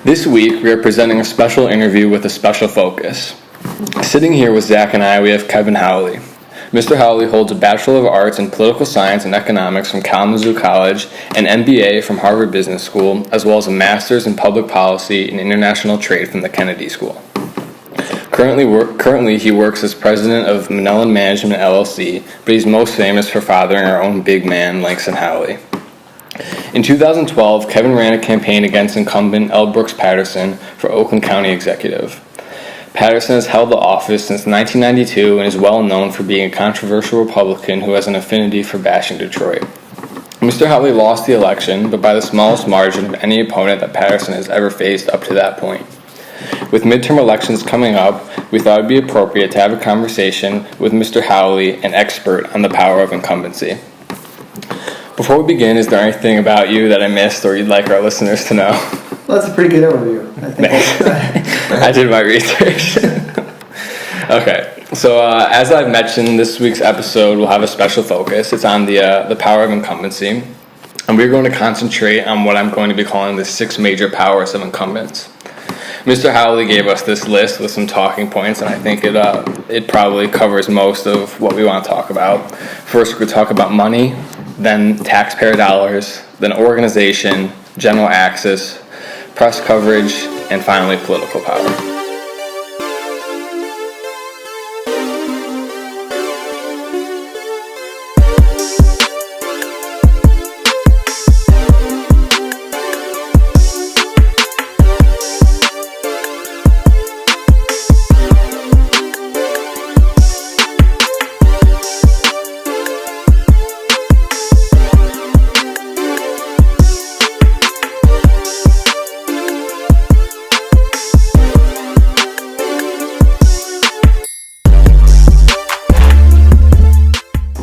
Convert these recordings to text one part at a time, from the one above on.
This week, we are presenting a special interview with a special focus. Sitting here with Zach and I, we have Kevin Howley. Mr. Howley holds a Bachelor of Arts in Political Science and Economics from Kalamazoo College, an MBA from Harvard Business School, as well as a Master's in Public Policy and International Trade from the Kennedy School. Currently, he works as president of Manellan Management LLC, but he's most famous for fathering our own big man, Langston Howley. In 2012, Kevin ran a campaign against incumbent L. Brooks Patterson for Oakland County Executive. Patterson has held the office since 1992 and is well known for being a controversial Republican who has an affinity for bashing Detroit. Mr. Howley lost the election, but by the smallest margin of any opponent that Patterson has ever faced up to that point. With midterm elections coming up, we thought it would be appropriate to have a conversation with Mr. Howley, an expert on the power of incumbency. Before we begin, is there anything about you that I missed or you'd like our listeners to know? Well, that's a pretty good overview. I did my research. Okay, so as I've mentioned, this week's episode will have a special focus. It's on the power of incumbency, and we're going to concentrate on what I'm going to be calling the 6 major powers of incumbents. Mr. Howley gave us this list with some talking points, and I think it probably covers most of what we want to talk about. First, we're going to talk about money, then taxpayer dollars, then organization, general access, press coverage, and finally political power.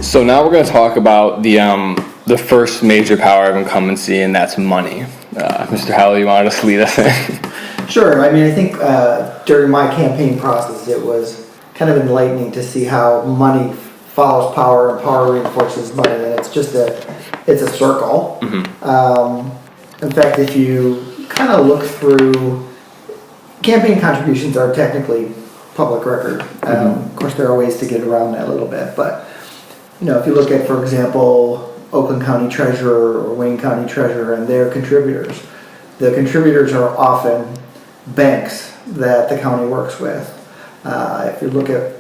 So now we're going to talk about the first major power of incumbency, and that's money. Mr. Howley, you wanted to lead us in? Sure. I mean, I think during my campaign process, it was kind of enlightening to see how money follows power and power reinforces money, and it's a circle. Mm-hmm. In fact, if you kind of look through, campaign contributions are technically public record. Of course, there are ways to get around that a little bit, but if you look at, for example, Oakland County Treasurer or Wayne County Treasurer and their contributors, the contributors are often banks that the county works with. If you look at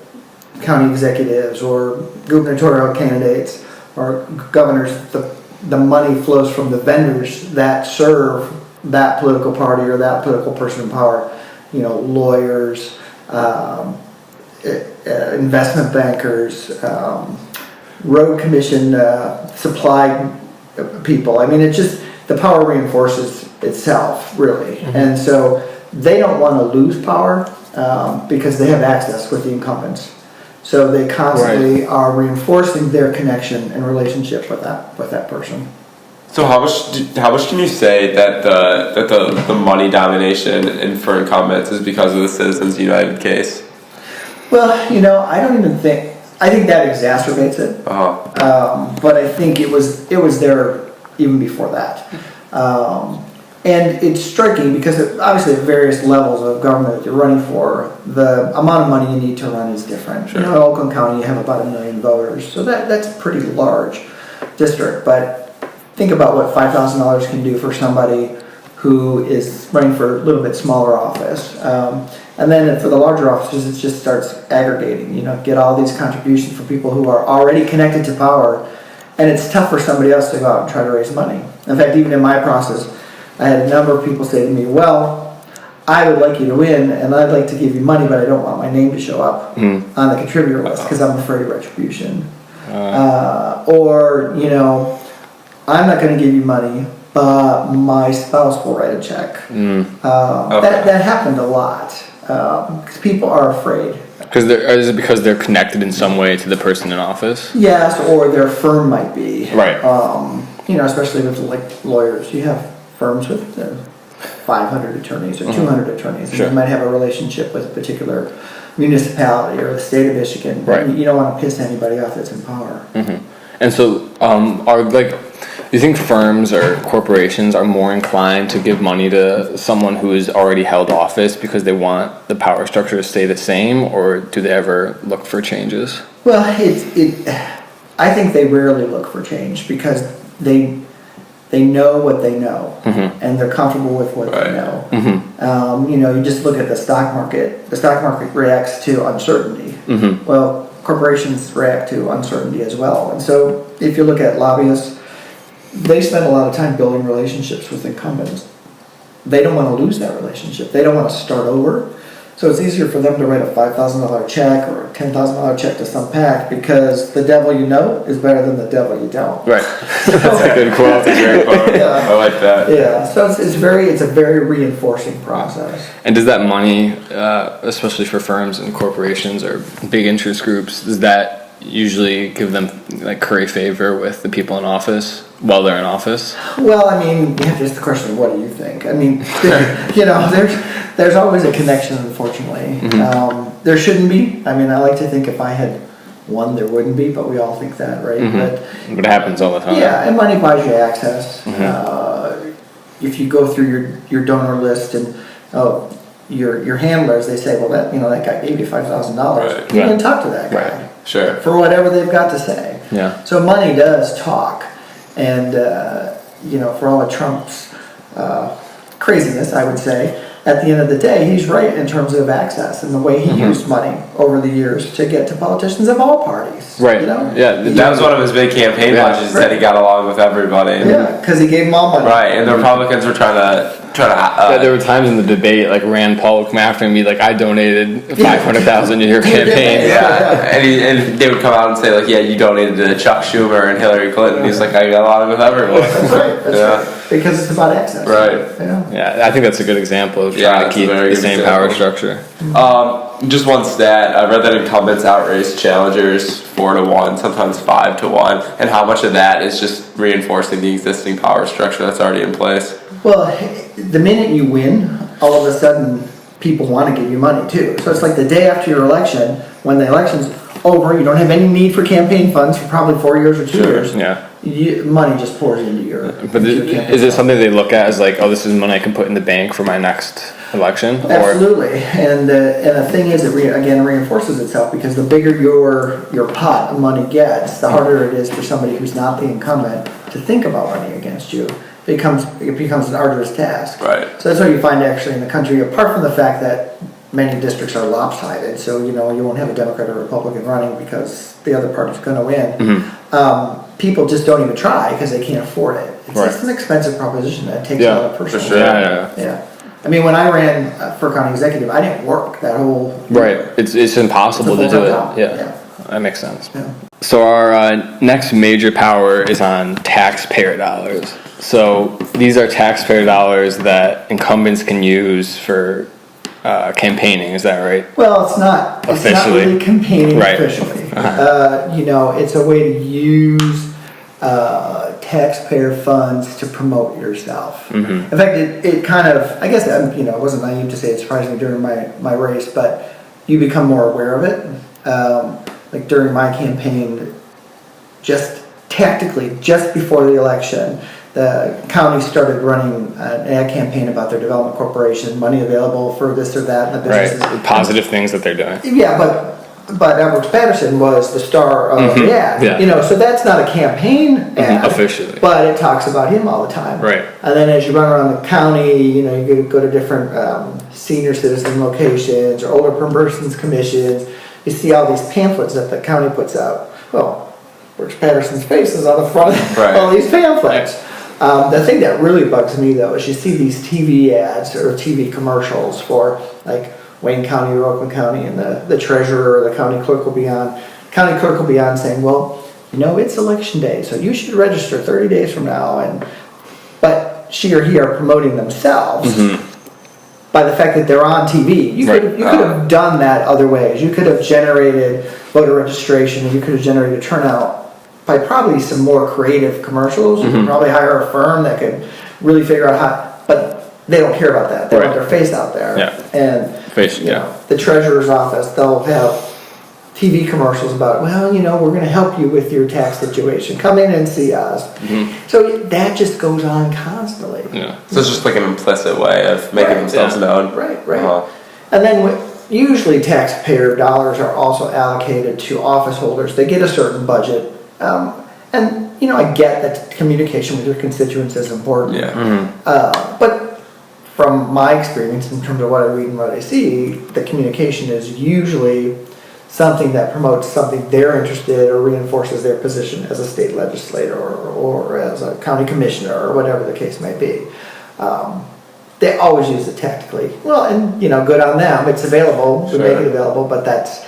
county executives or gubernatorial candidates or governors, the money flows from the vendors that serve that political party or that political person in power. Lawyers, investment bankers, road commission, supply people. I mean, it's just, the power reinforces itself, really. Mm-hmm. And so they don't want to lose power because they have access with the incumbents. So they constantly are reinforcing their connection and relationship with that person. So how much can you say that the money domination for incumbents is because of the Citizens United case? Well, I don't even think. I think that exacerbates it, but I think it was there even before that, and it's striking because obviously at various levels of government that you're running for, the amount of money you need to run is different. Sure. In Oakland County, you have about 1 million voters, so that's a pretty large district. But think about what $5,000 can do for somebody who is running for a little bit smaller office. And then for the larger offices, it just starts aggregating. Get all these contributions from people who are already connected to power, and it's tough for somebody else to go out and try to raise money. In fact, even in my process, I had a number of people say to me, well, I would like you to win, and I'd like to give you money, but I don't want my name to show up on the contributor list because I'm afraid of retribution. Or, I'm not going to give you money, but my spouse will write a check. That happened a lot. Because people are afraid. Is it because they're connected in some way to the person in office? Yes, or their firm might be. Right. Especially with like lawyers, you have firms with 500 attorneys or 200 attorneys, and they might have a relationship with a particular municipality or the state of Michigan. Right. You don't want to piss anybody off that's in power. Mm-hmm. And so, Do you think firms or corporations are more inclined to give money to someone who has already held office because they want the power structure to stay the same, or do they ever look for changes? Well, I think they rarely look for change because they know what they know, and they're comfortable with what they know. You just look at the stock market. The stock market reacts to uncertainty. Well, corporations react to uncertainty as well. And so if you look at lobbyists, they spend a lot of time building relationships with incumbents. They don't want to lose that relationship. They don't want to start over. So it's easier for them to write a $5,000 check or a $10,000 check to some PAC because the devil you know is better than the devil you don't. Right. That's a good quote. That's a great quote. Yeah. I like that. Yeah. So it's a very reinforcing process. And does that money, especially for firms and corporations or big interest groups, does that usually give them like curry favor with the people in office while they're in office? Well, I mean, you have to ask the question, what do you think? I mean, there's always a connection, unfortunately. There shouldn't be. I mean, I like to think if I had one, there wouldn't be, but we all think that, right? But it happens all the time. Yeah, and money buys you access. If you go through your donor list and your handlers, they say, well, that guy gave you $5,000. You can talk to that guy. Right. Sure. For whatever they've got to say. Yeah. So money does talk. And, for all of Trump's craziness, I would say, at the end of the day, he's right in terms of access and the way he used money over the years to get to politicians of all parties. Right. Yeah. That was one of his big campaign pledges, that he got along with everybody. Yeah, because he gave them all money. Right, and the Republicans were trying to. There were times in the debate, like Rand Paul would come after me, like I donated $500,000 to your campaign. Yeah, and they would come out and say like, yeah, you donated to Chuck Schumer and Hillary Clinton. He's like, I got along with everyone. That's right. That's right. Because it's about access. Right. Yeah, I think that's a good example of trying to keep the same power structure. Just one stat. I read that incumbents outrace challengers 4-1, sometimes 5-1, and how much of that is just reinforcing the existing power structure that's already in place. Well, the minute you win, all of a sudden people want to give you money too. So it's like the day after your election, when the election's over, you don't have any need for campaign funds for probably 4 years or 2 years. Yeah. Money just pours into your. But is it something they look at as like, oh, this is money I can put in the bank for my next election? Absolutely, and the thing is, it reinforces itself because the bigger your pot of money gets, the harder it is for somebody who's not the incumbent to think about running against you. It becomes an arduous task. Right. So that's what you find actually in the country, apart from the fact that many districts are lopsided, so you won't have a Democrat or Republican running because the other party's going to win. People just don't even try because they can't afford it. It's just an expensive proposition that takes a lot of personal. For sure. Yeah. I mean, when I ran for county executive, I didn't work that whole. Right. It's impossible to do it. Yeah. That makes sense. Yeah. So our next major power is on taxpayer dollars. So these are taxpayer dollars that incumbents can use for campaigning. Is that right? Well, it's not officially. It's not really campaigning officially. It's a way to use taxpayer funds to promote yourself. In fact, it kind of, I guess, it wasn't naive to say it surprised me during my race, but you become more aware of it. Like during my campaign, just tactically, just before the election, the county started running an ad campaign about their development corporation, money available for this or that in the businesses. Right, positive things that they're doing. Yeah, but Edwards Patterson was the star of the ad. Yeah. So that's not a campaign ad officially, but it talks about him all the time. Right. And then as you run around the county, you go to different senior citizen locations or older persons commissions. You see all these pamphlets that the county puts out. Well, Edwards Patterson's face is on the front of all these pamphlets. The thing that really bugs me though is you see these TV ads or TV commercials for like Wayne County or Oakland County, and the treasurer or the county clerk will be on saying, well, it's election day, so you should register 30 days from now, but she or he are promoting themselves by the fact that they're on TV. You could have done that other ways. You could have generated voter registration, and you could have generated turnout by probably some more creative commercials. You could probably hire a firm that could really figure out how, but they don't care about that. They want their face out there. Yeah. And face, the treasurer's office, they'll have TV commercials about, well, we're going to help you with your tax situation. Come in and see us. So that just goes on constantly. Yeah. So it's just like an implicit way of making themselves known. Right. And then usually taxpayer dollars are also allocated to office holders. They get a certain budget. And, I get that communication with your constituents is important. Yeah. But from my experience, in terms of what I read and what I see, the communication is usually something that promotes something they're interested or reinforces their position as a state legislator or as a county commissioner or whatever the case may be. They always use it tactically. Well, and good on them. It's available. We make it available, but that's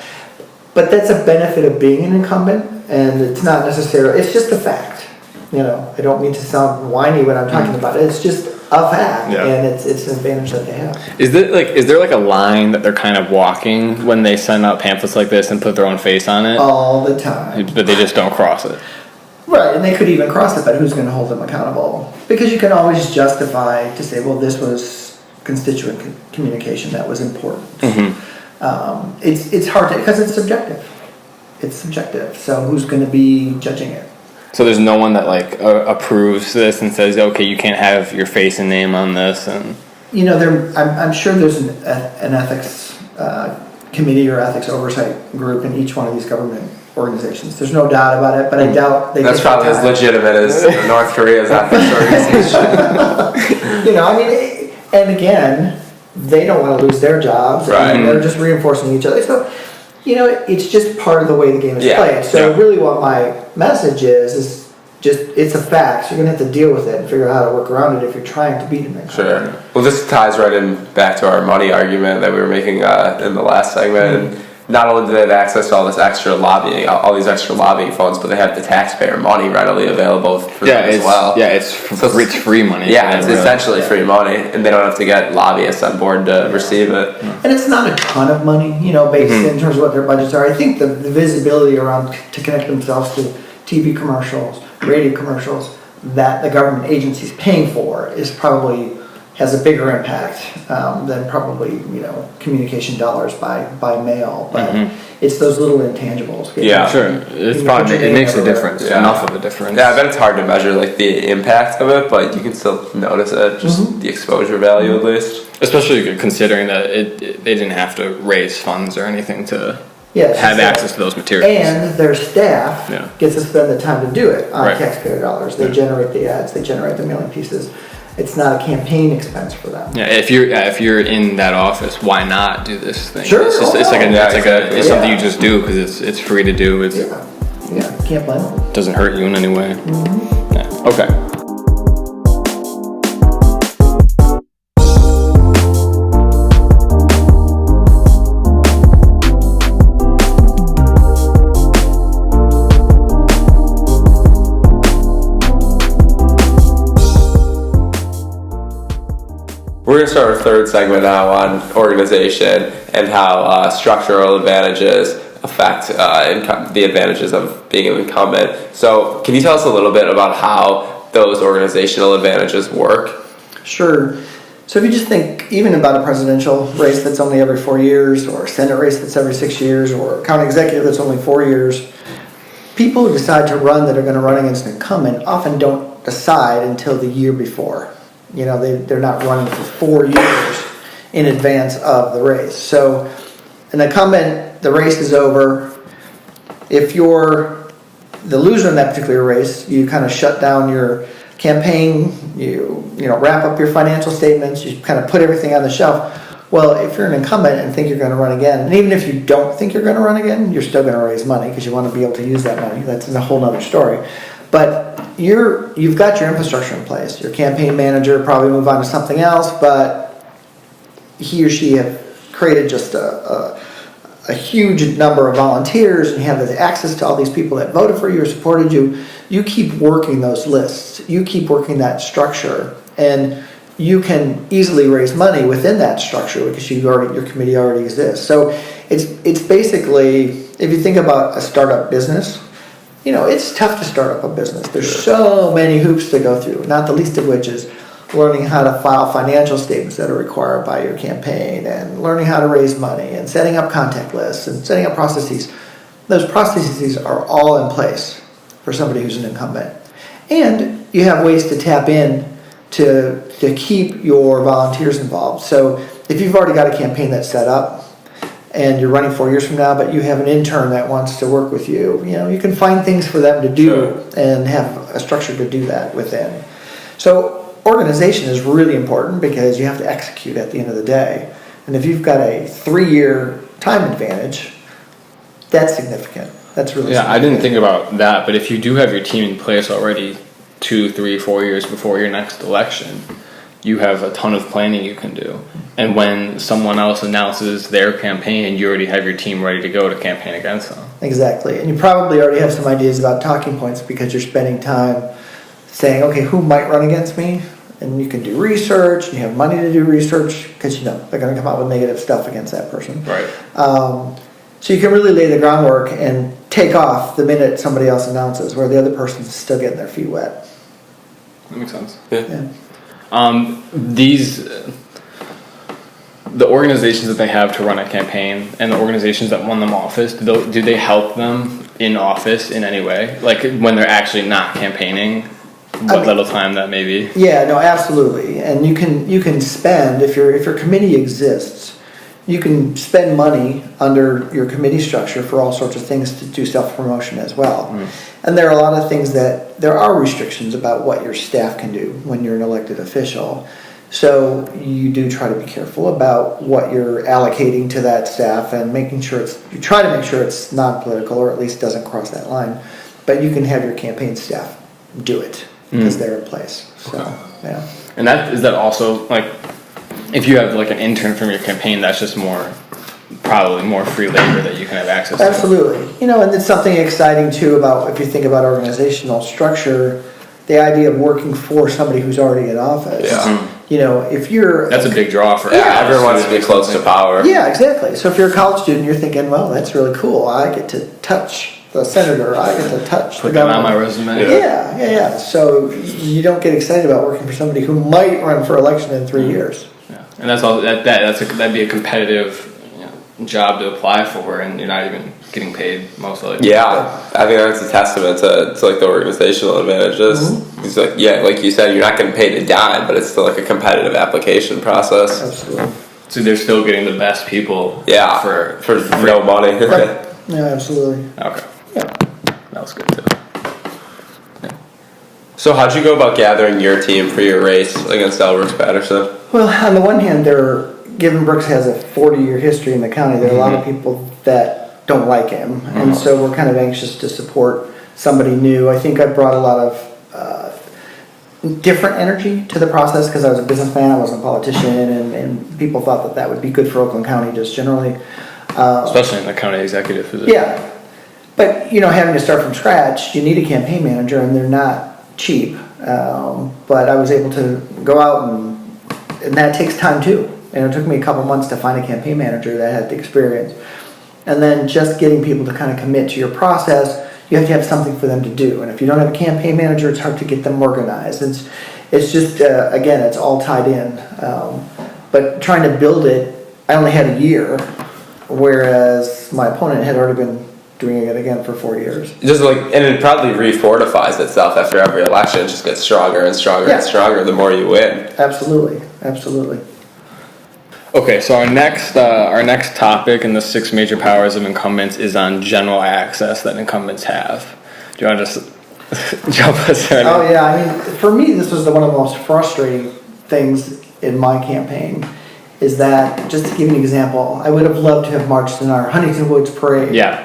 a benefit of being an incumbent, and it's not necessarily. It's just a fact. I don't mean to sound whiny when I'm talking about it. It's just a fact, and it's an advantage that they have. Is there like a line that they're kind of walking when they send out pamphlets like this and put their own face on it? All the time. But they just don't cross it. Right, and they could even cross it, but who's going to hold them accountable? Because you can always justify to say, well, this was constituent communication that was important. It's hard because it's subjective. It's subjective. So who's going to be judging it? So there's no one that approves this and says, okay, you can't have your face and name on this, and I'm sure there's an ethics committee or ethics oversight group in each one of these government organizations. There's no doubt about it, but I doubt they. That's probably as legitimate as North Korea's ethics organization. And again, they don't want to lose their jobs, and they're just reinforcing each other. So, it's just part of the way the game is played. So really what my message is just, it's a fact. You're going to have to deal with it and figure out how to work around it if you're trying to beat it. Sure. Well, this ties right in back to our money argument that we were making in the last segment. And not only do they have access to all this extra lobbying, all these extra lobbying funds, but they have the taxpayer money readily available for them as well. Yeah, it's free money. Yeah, it's essentially free money, and they don't have to get lobbyists on board to receive it. And it's not a ton of money, based in terms of what their budgets are. I think the visibility around to connect themselves to TV commercials, radio commercials that the government agency's paying for has a bigger impact than probably communication dollars by mail, but it's those little intangibles. Yeah, sure. It makes a difference. Yeah. Enough of a difference. Yeah, I bet it's hard to measure the impact of it, but you can still notice it, just the exposure value at least. Especially considering that they didn't have to raise funds or anything to have access to those materials. And their staff gets to spend the time to do it on taxpayer dollars. They generate the ads, they generate the mailing pieces. It's not a campaign expense for them. Yeah, if you're in that office, why not do this thing? Sure, it's something you just do because it's free to do. Can't blame them. Doesn't hurt you in any way. Yeah. Okay. We're going to start our third segment now on organization and how structural advantages affect the advantages of being an incumbent. So can you tell us a little bit about how those organizational advantages work? Sure. So if you just think even about a presidential race that's only every 4 years, or a Senate race that's every 6 years, or a county executive that's only 4 years, people who decide to run that are going to run against an incumbent often don't decide until the year before. They're not running for 4 years in advance of the race. So an incumbent, the race is over. If you're the loser in that particular race, you kind of shut down your campaign, you wrap up your financial statements, you kind of put everything on the shelf. Well, if you're an incumbent and think you're going to run again, and even if you don't think you're going to run again, you're still going to raise money because you want to be able to use that money. That's a whole other story. But you've got your infrastructure in place. Your campaign manager probably move on to something else, but he or she have created just a huge number of volunteers, and you have the access to all these people that voted for you or supported you. You keep working those lists. You keep working that structure, and you can easily raise money within that structure because your committee already exists. So it's basically, if you think about a startup business, it's tough to start up a business. There's so many hoops to go through, not the least of which is learning how to file financial statements that are required by your campaign, and learning how to raise money, and setting up contact lists, and setting up processes. those processes are all in place for somebody who's an incumbent. And you have ways to tap in to keep your volunteers involved. So if you've already got a campaign that's set up and you're running 4 years from now, but you have an intern that wants to work with you, you can find things for them to do and have a structure to do that within. So organization is really important because you have to execute at the end of the day. And if you've got a 3-year time advantage, that's significant. That's really significant. I didn't think about that, but if you do have your team in place already 2, 3, 4 years before your next election, you have a ton of planning you can do. And when someone else announces their campaign, you already have your team ready to go to campaign against them. Exactly. And you probably already have some ideas about talking points because you're spending time saying, okay, who might run against me? And you can do research, and you have money to do research because they're going to come out with negative stuff against that person. Right. So you can really lay the groundwork and take off the minute somebody else announces, where the other person's still getting their feet wet. That makes sense. Yeah. The organizations that they have to run a campaign and the organizations that won them office, do they help them in office in any way? Like when they're actually not campaigning, little time that may be? Yeah, no, absolutely. And you can spend, if your committee exists, you can spend money under your committee structure for all sorts of things to do self-promotion as well. And there are a lot of things there are restrictions about what your staff can do when you're an elected official. So you do try to be careful about what you're allocating to that staff and you try to make sure it's non-political or at least doesn't cross that line. But you can have your campaign staff do it because they're in place. So, yeah. And is that also, like, if you have like an intern from your campaign, that's just probably more free labor that you can have access to. Absolutely. And it's something exciting too about, if you think about organizational structure, the idea of working for somebody who's already in office. Yeah. If you're... That's a big draw for everyone wants to be close to power. Yeah, exactly. So if you're a college student, you're thinking, well, that's really cool. I get to touch the senator. I get to touch the governor. Put that on my resume. Yeah. So you don't get excited about working for somebody who might run for election in 3 years. Yeah. And that's all. That'd be a competitive job to apply for, and you're not even getting paid most likely. Yeah, I think that's a testament to like the organizational advantages. It's like, like you said, you're not getting paid a dime, but it's still like a competitive application process. Absolutely. So they're still getting the best people. Yeah, for no money. Right. Yeah, absolutely. Okay. Yeah. That was good too. Yeah. So how'd you go about gathering your team for your race against Brooks Patterson? Well, on the one hand, given Brooks has a 40-year history in the county, there are a lot of people that don't like him, and so we're kind of anxious to support somebody new. I think I brought a lot of different energy to the process because I was a businessman, I wasn't a politician, and people thought that would be good for Oakland County just generally. Especially in the county executive position. Yeah, but having to start from scratch, you need a campaign manager, and they're not cheap. But I was able to go out, and that takes time too. And it took me a couple months to find a campaign manager that had the experience. And then just getting people to kind of commit to your process, you have to have something for them to do. And if you don't have a campaign manager, it's hard to get them organized. It's just, again, it's all tied in. But trying to build it, I only had a year, whereas my opponent had already been doing it again for 4 years. And it probably refortifies itself after every election. It just gets stronger and stronger and stronger the more you win. Absolutely. Okay, so our next topic in the 6 major powers of incumbents is on general access that incumbents have. Do you want to just jump us there? Oh yeah, I mean, for me, this was one of the most frustrating things in my campaign. Is that, just to give you an example, I would have loved to have marched in our Huntington Woods parade. Yeah.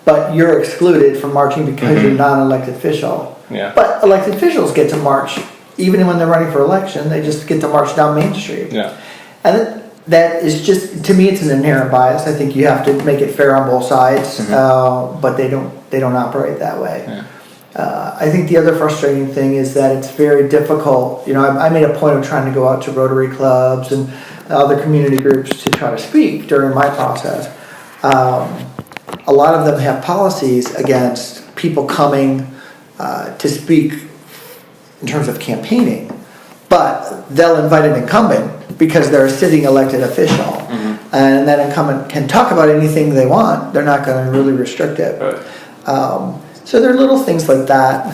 But you're excluded from marching because you're not an elected official. Yeah. But elected officials get to march, even when they're running for election, they just get to march down Main Street. Yeah. And that is just, to me, it's an inherent bias. I think you have to make it fair on both sides, but they don't operate that way. Yeah. I think the other frustrating thing is that it's very difficult. I made a point of trying to go out to Rotary clubs and other community groups to try to speak during my process. A lot of them have policies against people coming to speak in terms of campaigning, but they'll invite an incumbent because they're a sitting elected official. and that incumbent can talk about anything they want. They're not going to really restrict it. Right. So there are little things like that,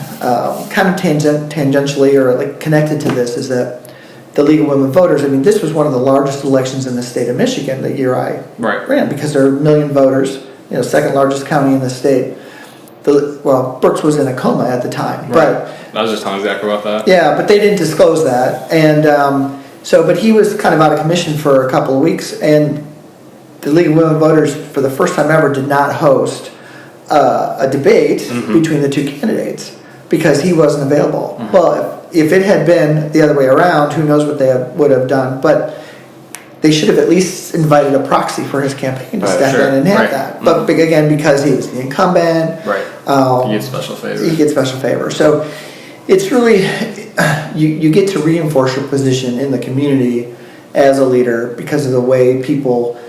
kind of tangentially or like connected to this is that the League of Women Voters, I mean, this was one of the largest elections in the state of Michigan the year I ran, because there are 1 million voters, second largest county in the state. Brooks was in a coma at the time, but I was just telling Zach about that. Yeah, but they didn't disclose that, and but he was kind of out of commission for a couple of weeks, and the League of Women Voters, for the first time ever, did not host a debate between the two candidates because he wasn't available. Well, if it had been the other way around, who knows what they would have done, but they should have at least invited a proxy for his campaign to step in and have that. But again, because he was the incumbent, he gets special favor. He gets special favor. So it's really, you get to reinforce your position in the community as a leader because of the way people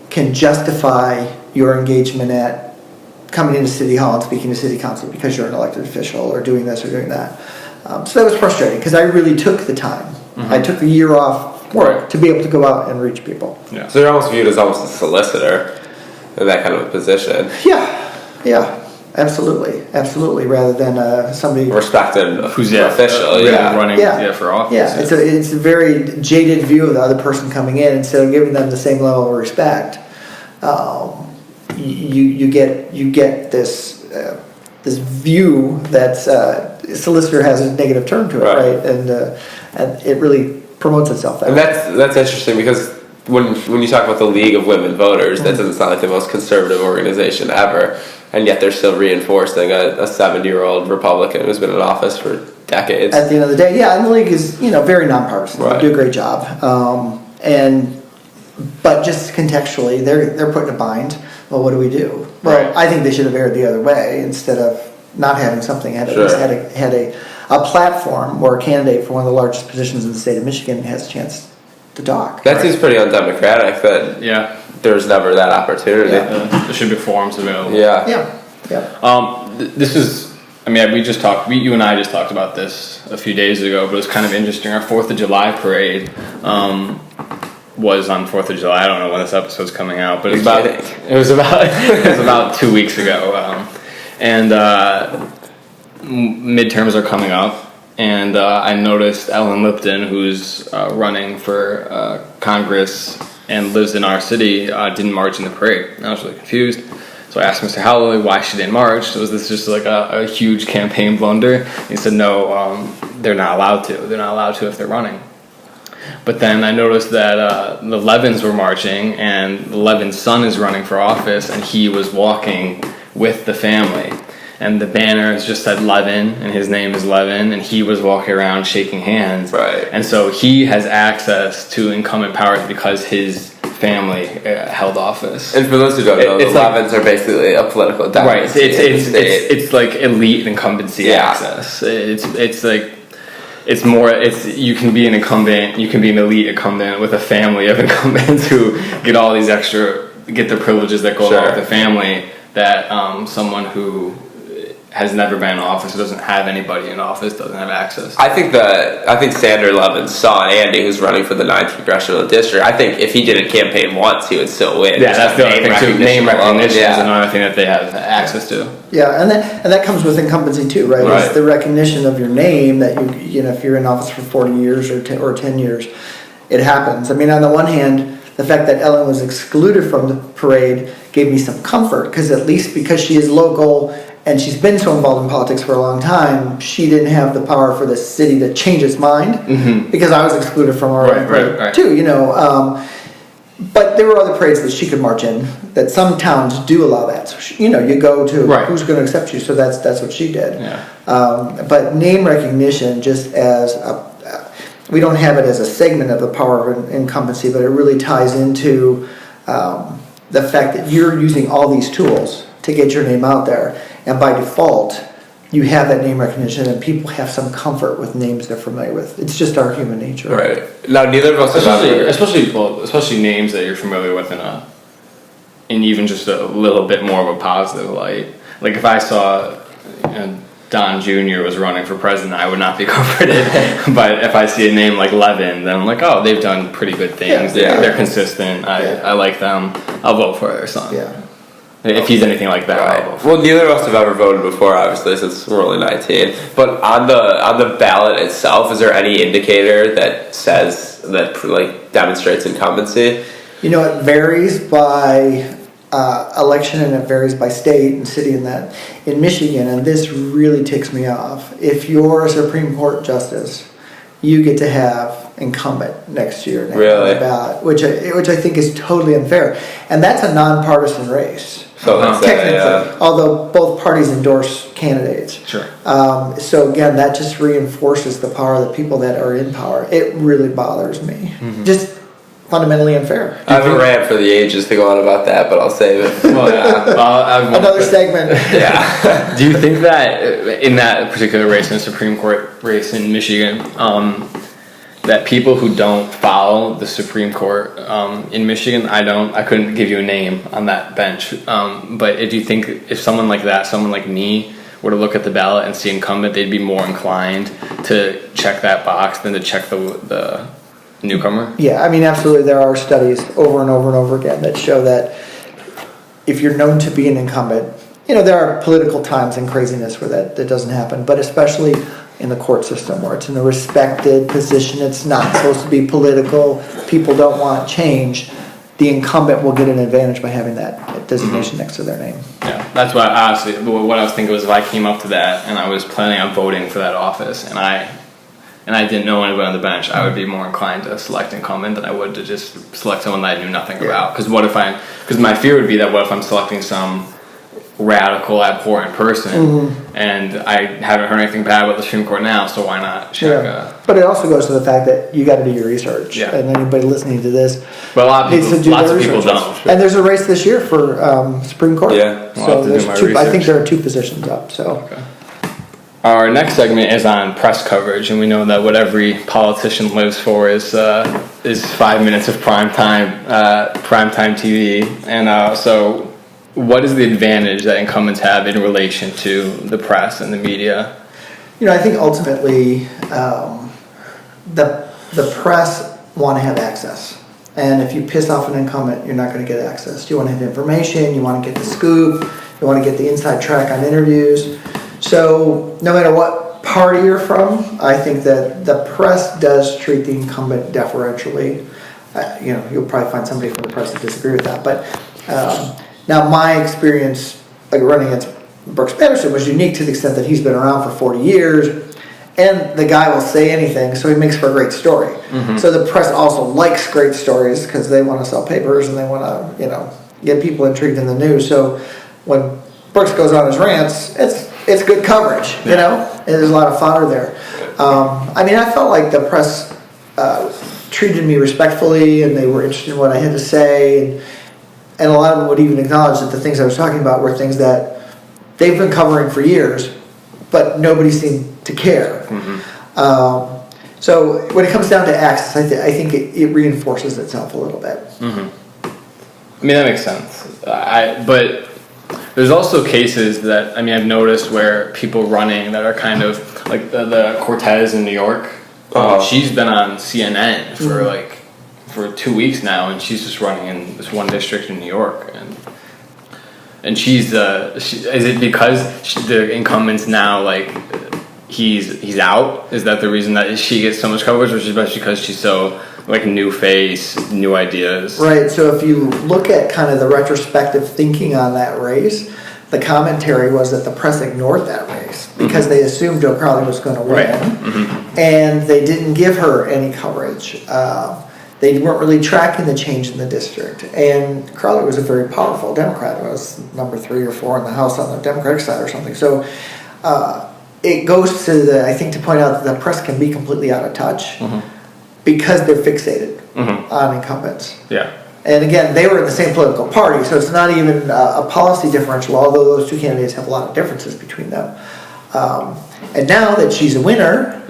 can justify your engagement at coming into City Hall and speaking to City Council because you're an elected official or doing this or doing that. So that was frustrating because I really took the time. I took the year off work to be able to go out and reach people. Yeah. So you're almost viewed as almost a solicitor in that kind of a position. Yeah, absolutely. Rather than somebody respected who's official, running for office. Yeah, it's a very jaded view of the other person coming in. Instead of giving them the same level of respect, you get this view that solicitor has a negative term to it, right? And it really promotes itself that and way. That's interesting because when you talk about the League of Women Voters, that doesn't sound like the most conservative organization ever, and yet they're still reinforcing a 70-year-old Republican who's been in office for decades. At the end of the day, and the League is very nonpartisan. They do a great job, but just contextually, they're put in a bind. Well, what do we do? Well, I think they should have erred the other way instead of not having something. At least had a platform or a candidate for one of the largest positions in the state of Michigan has a chance to talk. That seems pretty undemocratic. That there's never that opportunity. There should be forums available. Yeah. This is. I mean, you and I just talked about this a few days ago, but it was kind of interesting. Our 4th of July parade was on 4th of July. I don't know when this episode's coming out, but it was about 2 weeks ago. And midterms are coming up, and I noticed Ellen Lipton, who's running for Congress and lives in our city, didn't march in the parade. And I was really confused. So I asked Mr. Howley why she didn't march. Was this just like a huge campaign blunder? And he said, no, they're not allowed to. They're not allowed to if they're running. But then I noticed that the Levins were marching, and Levin's son is running for office, and he was walking with the family. And the banners just said Levin, and his name is Levin, and he was walking around shaking hands. Right. And so he has access to incumbent powers because his family held office. And for those who don't know, the Levins are basically a political dynasty. Right. It's like elite incumbency access. You can be an incumbent, you can be an elite incumbent with a family of incumbents who get all these get the privileges that go along with the family that someone who has never been in office, who doesn't have anybody in office, doesn't have access. I think Sandra Levin's son, Andy, who's running for the 9th Congressional District, I think if he didn't campaign once, he would still win. Yeah, that's the other thing too. Name recognition is another thing that they have access to. Yeah, and that comes with incumbency too, right? It's the recognition of your name that if you're in office for 40 years or 10 years, it happens. I mean, on the one hand, the fact that Ellen was excluded from the parade gave me some comfort because at least because she is local and she's been so involved in politics for a long time, she didn't have the power for the city to change its mind because I was excluded from our parade too, But there were other parades that she could march in that some towns do allow that. So you go to who's going to accept you. So that's what she did. Yeah. But name recognition, just as we don't have it as a segment of the power of incumbency, but it really ties into the fact that you're using all these tools to get your name out there, and by default, you have that name recognition, and people have some comfort with names they're familiar with. It's just our human nature. Right. Now, neither of us especially names that you're familiar with in even just a little bit more of a positive light. Like if I saw Don Jr. was running for president, I would not be comforted. But if I see a name like Levin, then I'm like, oh, they've done pretty good things. They're consistent. I like them. I'll vote for their son. Yeah. If he's anything like that, I'll vote for Well, neither of us have ever voted before, obviously, since we're only 19. But on the ballot itself, is there any indicator that says that like demonstrates incumbency? You know, it varies by election and it varies by state and city and that. In Michigan, and this really ticks me off, if you're a Supreme Court justice, you get to have incumbent next to your name on the ballot, which I think is totally unfair. And that's a nonpartisan race. So technically, although both parties endorse candidates. Sure. So again, that just reinforces the power of the people that are in power. It really bothers me. Just fundamentally unfair. I haven't ran for the ages to go on about that, but I'll save it. Well, yeah. Another segment. Yeah. Do you think that in that particular race, in the Supreme Court race in Michigan, that people who don't follow the Supreme Court in Michigan, I couldn't give you a name on that bench, but do you think if someone like that, someone like me, were to look at the ballot and see incumbent, they'd be more inclined to check that box than to check the newcomer? Yeah, I mean, absolutely. There are studies over and over and over again that show that if you're known to be an incumbent, there are political times and craziness where that doesn't happen, but especially in the court system where it's in a respected position, it's not supposed to be political, people don't want change, the incumbent will get an advantage by having that designation next to their name. Yeah, that's what what I was thinking was if I came up to that and I was planning on voting for that office and I didn't know anyone on the bench, I would be more inclined to select incumbent than I would to just select someone that I knew nothing about. Because my fear would be that what if I'm selecting some radical, abhorrent person, and I haven't heard anything bad about the Supreme Court now, so why not check? But it also goes to the fact that you got to do your research. Yeah. And anybody listening to this, but a lot of needs to do lots their of people research. don't. And there's a race this year for Supreme Court. Yeah. I'll have to do my research. I think there are 2 positions up. So. Okay. Our next segment is on press coverage, and we know that what every politician lives for is 5 minutes of primetime TV. And so, what is the advantage that incumbents have in relation to the press and the media? I think ultimately the press want to have access. And if you piss off an incumbent, you're not going to get access. You want to have information, you want to get the scoop, you want to get the inside track on interviews. So no matter what party you're from, I think that the press does treat the incumbent deferentially. You'll probably find somebody from the press that disagree with that. But now my experience running against Brooks Patterson was unique to the extent that he's been around for 40 years. And the guy will say anything, so he makes for a great story. So the press also likes great stories because they want to sell papers and they want to, get people intrigued in the news. So when Brooks goes on his rants, it's good coverage, There's a lot of fodder there. I felt like the press treated me respectfully and they were interested in what I had to say. And a lot of them would even acknowledge that the things I was talking about were things that they've been covering for years, but nobody seemed to care. So when it comes down to access, I think it reinforces itself a little bit. That makes sense. But there's also cases that I've noticed where people running that are kind of like the Cortez in New York. She's been on CNN for 2 weeks now, and she's just running in this one district in New York, and she's is it because the incumbent's now he's out? Is that the reason that she gets so much coverage, or just because she's so new face, new ideas? Right. So if you look at kind of the retrospective thinking on that race, the commentary was that the press ignored that race because they assumed Joe Crowley was going to win, and they didn't give her any coverage. They weren't really tracking the change in the district, and Crowley was a very powerful Democrat. It was number 3 or 4 in the House on the Democratic side or something. So it goes to I think to point out that the press can be completely out of touch because they're fixated on incumbents. Yeah. And again, they were in the same political party, so it's not even a policy differential, although those 2 candidates have a lot of differences between them. And now that she's a winner,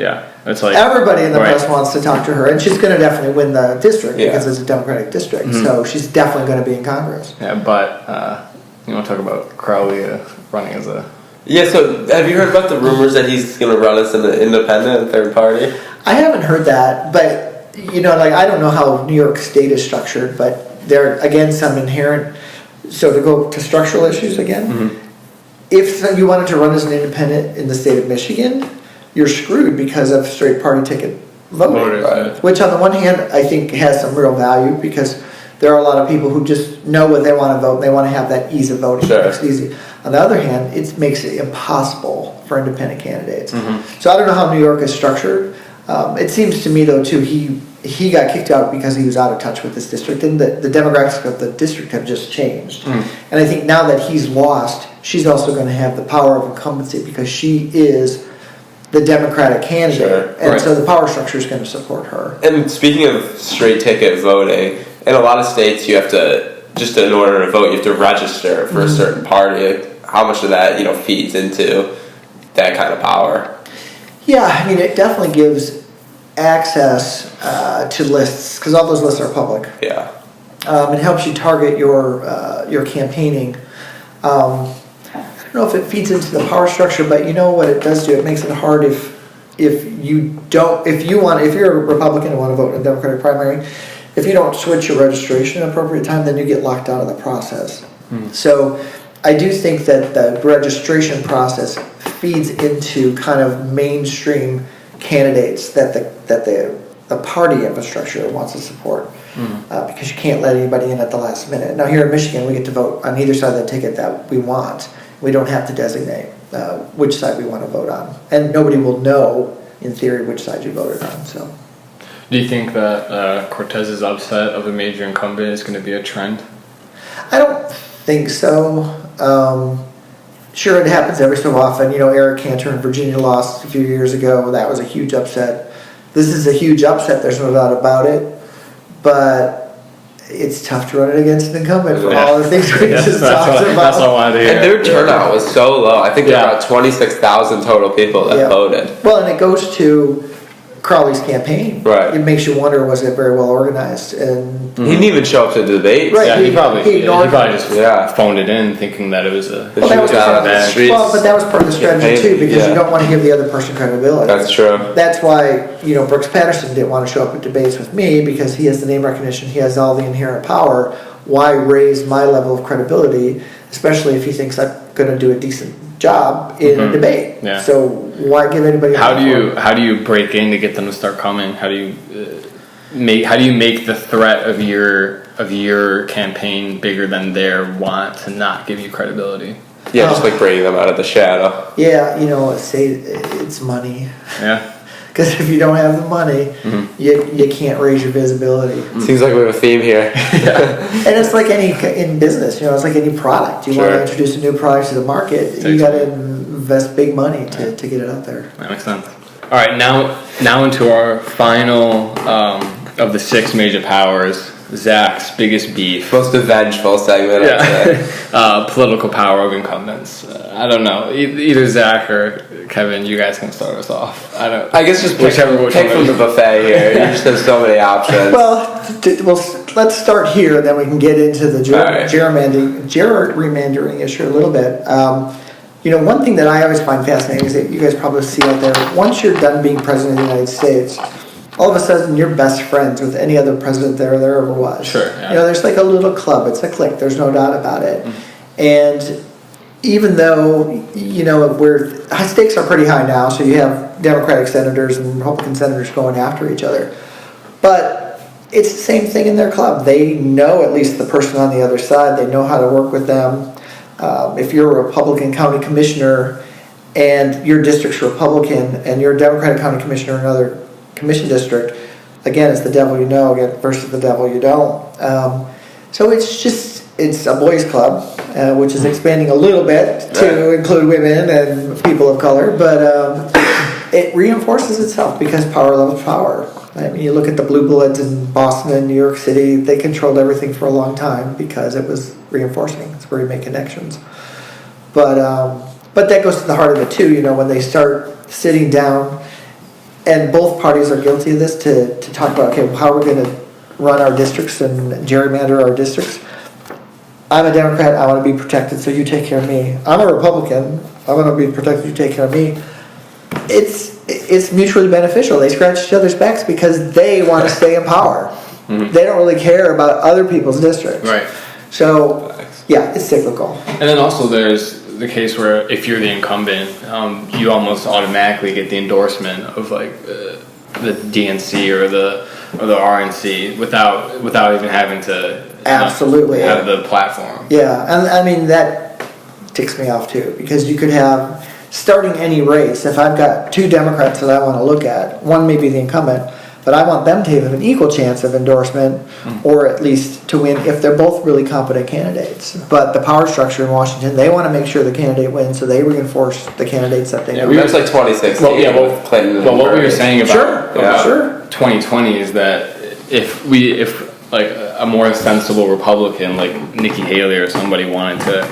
it's everybody in the press wants to talk to her, and she's going to definitely win the district because it's a Democratic district, so she's definitely going to be in Congress. Yeah, but you want to talk about Crowley running as a Yeah, so have you heard about the rumors that he's going to run as an independent third party? I haven't heard that, but I don't know how New York State is structured, but there are again some inherent. So to go to structural issues again, if you wanted to run as an independent in the state of Michigan, you're screwed because of straight party ticket voting, Voters, which on the one hand I think has some real value because there are a lot of people who just know what they want to vote and they want to have that ease of voting. Sure. It makes it easy. On the other hand, it makes it impossible for independent candidates. So I don't know how New York is structured. It seems to me though too he got kicked out because he was out of touch with this district, and the demographics of the district have just changed. And I think now that he's lost, she's also going to have the power of incumbency because she is the Democratic candidate, Sure. and Right. so the power structure is going to support her. And speaking of straight ticket voting, in a lot of states you have to, just in order to vote, you have to register for a certain party. How much of that, feeds into that kind of power? Yeah, I mean, it definitely gives access to lists because all those lists are public. Yeah. It helps you target your campaigning. I don't know if it feeds into the power structure, but you know what it does do? It makes it hard if you're a Republican and want to vote in a Democratic primary, if you don't switch your registration at an appropriate time, then you get locked out of the process. So I do think that the registration process feeds into kind of mainstream candidates that the party infrastructure wants to support, because you can't let anybody in at the last minute. Now here in Michigan, we get to vote on either side of the ticket that we want. We don't have to designate which side we want to vote on, and nobody will know in theory which side you voted on. So, Do you think that Cortez's upset of a major incumbent is going to be a trend? I don't think so. Sure, it happens every so often. Eric Cantor in Virginia lost a few years ago. That was a huge upset. This is a huge upset. There's no doubt about it. But it's tough to run it against an incumbent for all the things we just talked about. That's all I wanted to hear. And their turnout was so low. I think there were about 26,000 total people that voted. Well, and it goes to Crowley's campaign. Right. It makes you wonder, was it very well organized? And He didn't even show up to debates. Right. Yeah, he probably ignored just Yeah. phoned it in, thinking that it was a. Well, that was out part on of the streets. but that was part of the strategy too, because Yeah. you don't want to give the other person credibility. That's true. That's why, Brooks Patterson didn't want to show up at debates with me, because he has the name recognition, he has all the inherent power. Why raise my level of credibility, especially if he thinks I'm going to do a decent job in a debate? Yeah. So why give anybody? How do you break in to get them to start coming? How do you make the threat of your campaign bigger than their want to not give you credibility? Yeah, just like bringing them out of the shadow. Yeah, say it's money. Yeah. Because if you don't have the money, you can't raise your visibility. Seems like we have a theme here. And it's like in business, it's like any product. You want to introduce a new product to the market, you got to invest big money to get it out there. That makes sense. All right, now into our final of the 6 major powers. Zach's biggest beef. Most vengeful segment. I'd say. Political power of incumbents. I don't know. Either Zach or Kevin, you guys can start us off. I guess just pick Whichever from the buffet here. You just have so many options. Well, let's start here, and then we can get into the Alright. gerrymandering issue a little bit. One thing that I always find fascinating is that you guys probably see out there, once you're done being president of the United States, all of a sudden you're best friends with any other president there ever was. Sure, yeah. There's like a little club. It's a clique. There's no doubt about it. And even though, stakes are pretty high now, so you have Democratic senators and Republican senators going after each other. But it's the same thing in their club. They know at least the person on the other side. They know how to work with them. If you're a Republican county commissioner and your district's Republican and you're a Democratic county commissioner in another commission district, again, it's the devil you know versus the devil you don't. So it's a boys club, which is expanding a little bit to include women and people of color, but it reinforces itself because power loves power. I mean, you look at the Blue Bloods in Boston and New York City, they controlled everything for a long time because it was reinforcing. It's where you make connections. But that goes to the heart of it too, when they start sitting down, and both parties are guilty of this, to talk about, okay, how are we going to run our districts and gerrymander our districts. I'm a Democrat, I want to be protected, so you take care of me. I'm a Republican, I'm gonna be protected, you take care of me. It's mutually beneficial. They scratch each other's backs because they want to stay in power. They don't really care about other people's districts. Right. So, yeah, it's cyclical. And then also there's the case where if you're the incumbent, you almost automatically get the endorsement of like the DNC or the RNC without even having to Absolutely have the platform. Yeah, and I mean, that ticks me off too, because you could have, starting any race, if I've got two Democrats that I want to look at, one may be the incumbent, but I want them to have an equal chance of endorsement, or at least to win if they're both really competent candidates. But the power structure in Washington, they want to make sure the candidate wins, so they reinforce the candidates that they know. That's like 2016 with Clinton. Well, what we were saying about, Sure. 2020 is that if like a more sensible Republican like Nikki Haley or somebody wanted to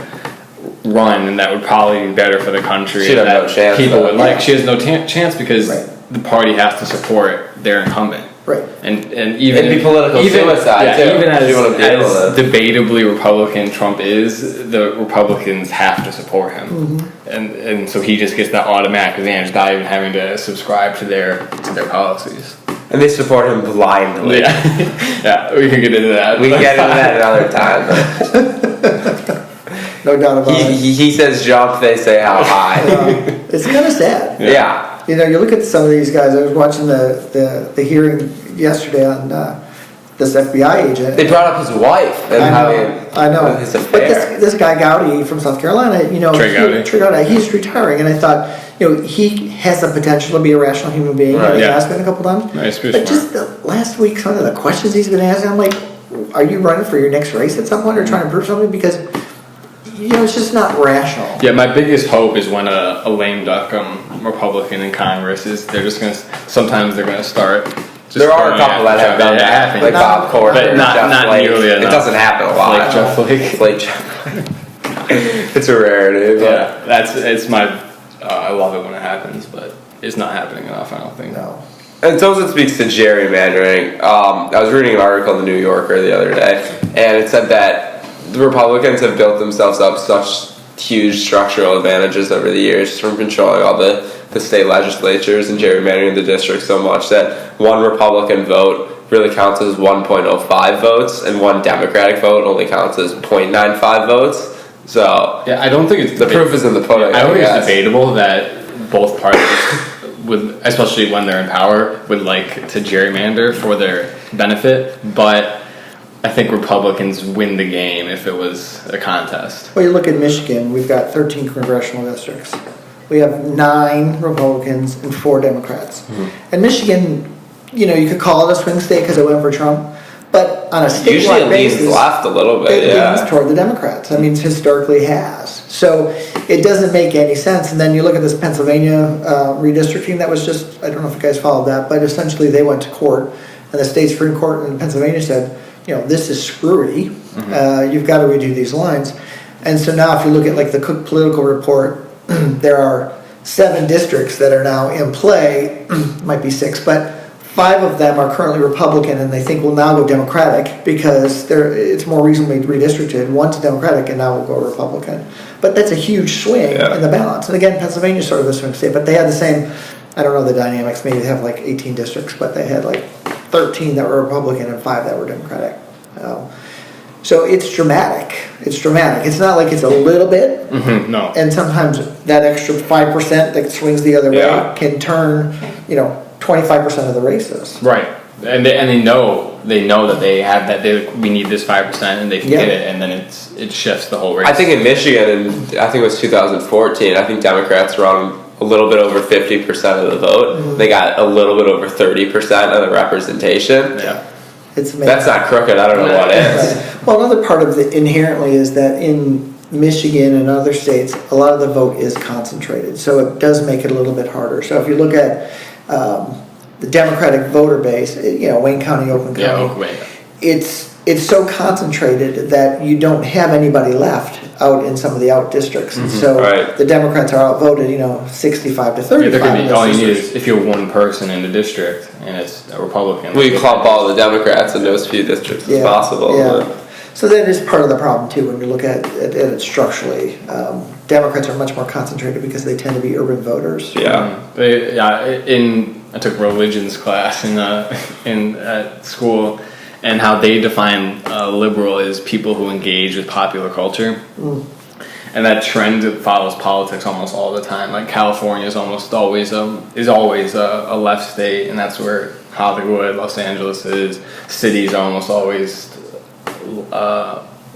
run, and that would probably be better for the country. She'd have no chance. People would like. She has no chance because Right. the party has to support their incumbent. Right. And even It'd be political suicide, too. Even You wanna be able as to- debatably Republican Trump is, the Republicans have to support him, and so he just gets that automatic advantage, not even having to subscribe to their policies. And they support him blindly. Yeah, yeah, we can get into that. We can get into that another time. No doubt about it. He says jump, they say how high. It's kind of sad. Yeah. You know, you look at some of these guys. I was watching the hearing yesterday on this FBI agent. They brought up his wife and I know. his But affair. this guy Gowdy from South Carolina, you know, Trey Gowdy. he's retiring, and I thought, you know, he has the potential to be a rational human being. Right, He yeah. has been a couple times. Nice, but smart. just the last week, some of the questions he's been asking, I'm like, are you running for your next race at some point or trying to prove something? Because, you know, it's just not rational. Yeah, my biggest hope is when a lame duck Republican in Congress is sometimes they're gonna start. Just There are a going couple that after have Trump. done It that, happens. like Bob Corker, but not Jeff Flake. nearly It enough. doesn't happen a lot. Like Jeff Flake. Flake Jeff Flake. It's a rarity. But Yeah, it's my. I love it when it happens, but it's not happening enough. I don't think. No. And so it speaks to gerrymandering. I was reading an article in the New Yorker the other day, and it said that the Republicans have built themselves up such huge structural advantages over the years from controlling all the state legislatures and gerrymandering the districts so much that one Republican vote really counts as 1.05 votes, and one Democratic vote only counts as 0.95 votes. So Yeah, I don't think it's the proof is in the pudding. I don't think guess. it's debatable that both parties would, especially when they're in power, would like to gerrymander for their benefit, but I think Republicans win the game if it was a contest. Well, you look at Michigan, we've got 13 congressional districts. We have 9 Republicans and 4 Democrats. And Michigan, you know, you could call it a swing state because it went for Trump, but on a Usually statewide it leans basis, left a little bit, it yeah. leans toward the Democrats. I mean, it historically has. So it doesn't make any sense. And then you look at this Pennsylvania redistricting that was just, I don't know if you guys followed that, but essentially they went to court, and the state Supreme Court in Pennsylvania said, you know, this is screwy. You've got to redo these lines. And so now if you look at like the Cook Political Report, there are 7 districts that are now in play, might be 6, but 5 of them are currently Republican, and they think will now go Democratic because it's more reasonably redistricted. One's Democratic, and now will go Republican. But that's a huge swing in the balance. And again, Pennsylvania's sort of a swing state, but they had the same, I don't know the dynamics, maybe they have like 18 districts, but they had like 13 that were Republican and 5 that were Democratic. So it's dramatic. It's dramatic. It's not like it's a little bit. No. And sometimes that extra 5% that swings the other way can turn, you know, 25% of the races. Right. And they know that they have that we need this 5% and they can get it, and then it shifts the whole race. I think in Michigan, and I think it was 2014, I think Democrats were on a little bit over 50% of the vote. They got a little bit over 30% of the representation. Yeah. It's amazing. That's not crooked. I don't know what is. Right. Well, another part of the inherently is that in Michigan and other states, a lot of the vote is concentrated, so it does make it a little bit harder. So if you look at the Democratic voter base, you know, Wayne County, Oakland County, it's so concentrated that you don't have anybody left out in some of the out districts. And so the Democrats are outvoted, you know, 65 to 35. All you need is if you're one person in the district and it's a Republican. We clump all the Democrats in those few districts as possible. Yeah. So that is part of the problem too when you look at it structurally. Democrats are much more concentrated because they tend to be urban voters. Yeah. I took religions class in at school, and how they define liberal is people who engage with popular culture. And that trend follows politics almost all the time. Like California is almost always a left state, and that's where Hollywood, Los Angeles is. Cities are almost always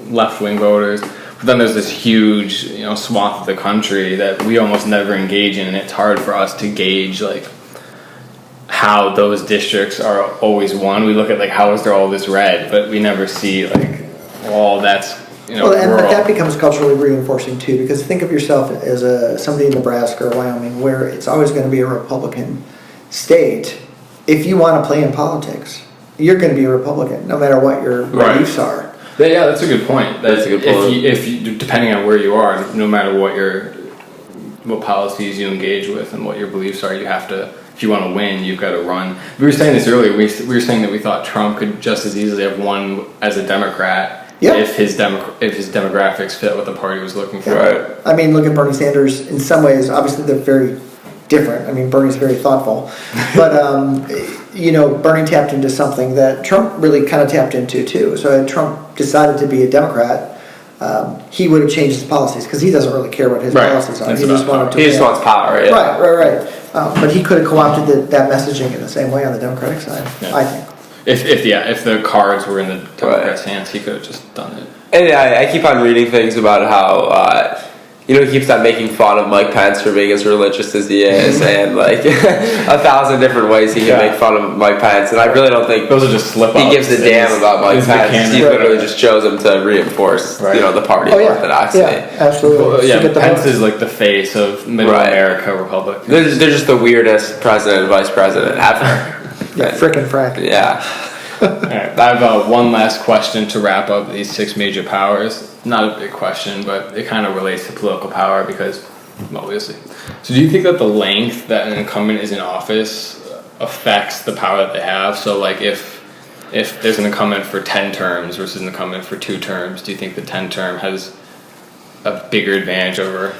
left-wing voters. But then there's this huge, swath of the country that we almost never engage in, and it's hard for us to gauge like how those districts are always won. We look at like how is there all this red, but we never see like that's Well, and rural. that becomes culturally reinforcing too, because think of yourself as somebody in Nebraska or Wyoming, where it's always going to be a Republican state. If you want to play in politics, you're going to be a Republican, no matter what your beliefs are. Yeah, that's a good point. That's a good point. If you depending on where you are, no matter what policies you engage with and what your beliefs are, you have to. If you want to win, you've got to run. We were saying this earlier. We were saying that we thought Trump could just as easily have won as a Democrat. Yep. If his demographics fit what the party was looking for. Right. I mean, look at Bernie Sanders. In some ways, obviously, they're very different. I mean, Bernie's very thoughtful, but Bernie tapped into something that Trump really kind of tapped into too. So had Trump decided to be a Democrat, he would have changed his policies because he doesn't really care what his policies are. That's He just wanted to. He just wants power. Yeah. Right. But he could have co-opted that messaging in the same way on the Democratic side. Yeah. I think. If the cards were in the Democrats' hands, he could have just done it. And I keep on reading things about how he keeps on making fun of Mike Pence for being as religious as he is, and like 1,000 different ways he can make fun of Mike Pence. And I really don't think Those are just slip-ups. he gives a damn about Mike Pence. He literally just chose him to reinforce the party orthodoxy. Yeah, absolutely. Well, Should get the Pence votes. is like the face of Middle America Republicans. They're just the weirdest president and vice president ever. Yeah, frickin' frack. Yeah. Alright, I have one last question to wrap up these 6 major powers. Not a big question, but it kind of relates to political power because, we'll see. So do you think that the length that an incumbent is in office affects the power that they have? So like if there's an incumbent for 10 terms versus an incumbent for 2 terms, do you think the 10 term has a bigger advantage over?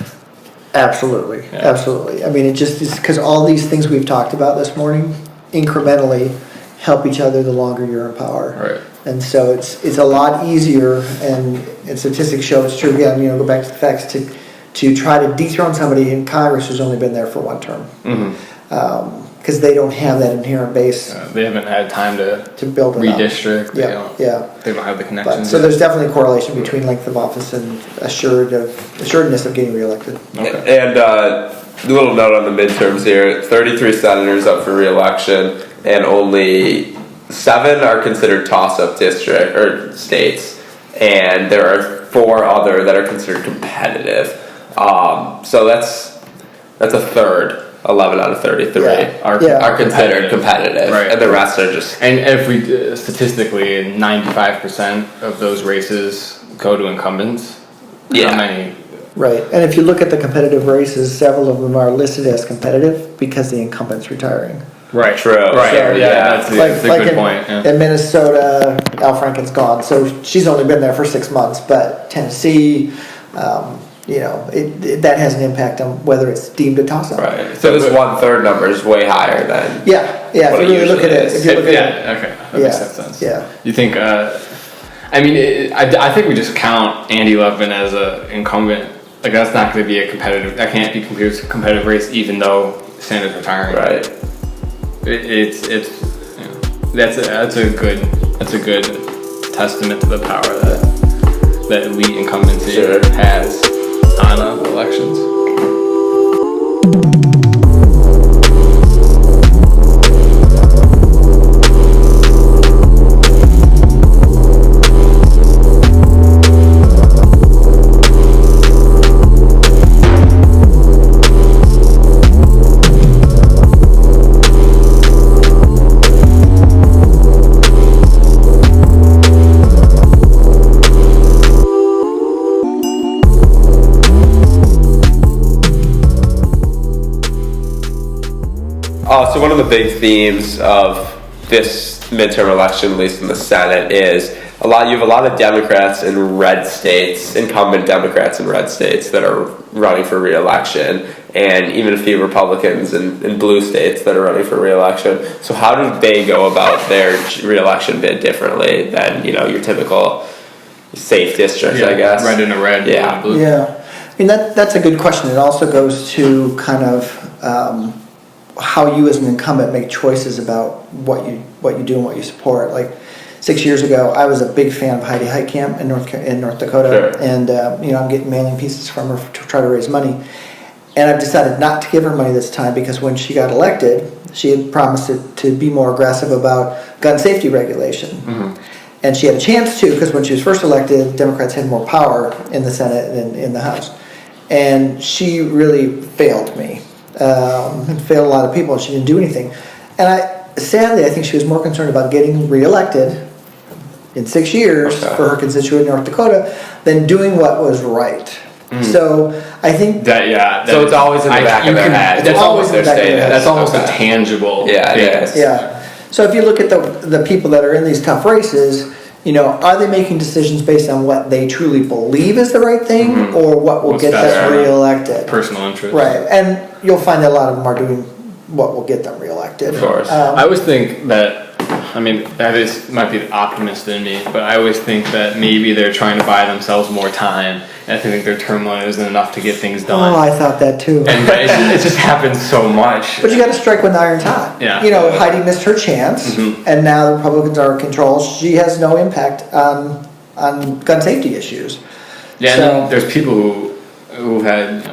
Absolutely. I mean, it just is because all these things we've talked about this morning incrementally help each other the longer you're in power. Right. And so it's a lot easier, and statistics show it's true again, go back to the facts, to try to dethrone somebody in Congress who's only been there for 1 term. Because they don't have that inherent base. They haven't had time to build it redistrict. up. They don't have the connections. So there's definitely a correlation between length of office and assuredness of getting reelected. Okay. And a little note on the midterms here: 33 senators up for re-election, and only 7 are considered toss-up district or states, and there are 4 other that are considered competitive. So that's a third. 11 out of 33 are considered competitive, right? And the rest are just. And if we statistically, 95% of those races go to incumbents. Yeah. How many? Right, and if you look at the competitive races, several of them are listed as competitive because the incumbent's retiring. Right. True. Right. So, That's a good point. Yeah. In Minnesota, Al Franken's gone, so she's only been there for 6 months. But Tennessee, that has an impact on whether it's deemed a toss-up. Right. So this 1/3 number is way higher than. Yeah. If what you really look at it, is. Okay, that makes sense. Yeah. You think? I think we just count Andy Levin as a incumbent. Like that's not going to be a competitive. That can't be considered a competitive race, even though Sanders retiring. Right. That's a good testament to the power that elite incumbency has on elections. So one of the big themes of this midterm election, at least in the Senate, is you have a lot of Democrats in red states, incumbent Democrats in red states that are running for re-election, and even a few Republicans in blue states that are running for re-election. So how do they go about their re-election bid differently than your typical safe district? I guess red and a red, yeah, and blue. Yeah, I mean that's a good question. It also goes to kind of how you as an incumbent make choices about what you do and what you support. Like 6 years ago, I was a big fan of Heidi Heitkamp in North Dakota, sure. and I'm getting mailing pieces from her to try to raise money. And I've decided not to give her money this time because when she got elected, she had promised to be more aggressive about gun safety regulation. Mm-hmm. And she had a chance to, because when she was first elected, Democrats had more power in the Senate and in the House. And she really failed me, and failed a lot of people, and she didn't do anything. And sadly, I think she was more concerned about getting reelected in 6 years for her constituent in North Dakota than doing what was right. So I think so it's always in the back of their head. It's always in the back of their head. That's almost a tangible. Yeah, it is. Yeah. So if you look at the people that are in these tough races, are they making decisions based on what they truly believe is the right thing, or what will get them reelected? Personal interest. Right, and you'll find that a lot of them are doing what will get them reelected. Of course. I always think that. I mean, might be the optimist in me, but I always think that maybe they're trying to buy themselves more time, and I think their term limit isn't enough to get things done. Oh, I thought that too. And it just happens so much. But you got to strike when the iron's hot. Yeah. Heidi missed her chance, and now the Republicans are in control. She has no impact on gun safety issues. Yeah, So- and then there's people who've had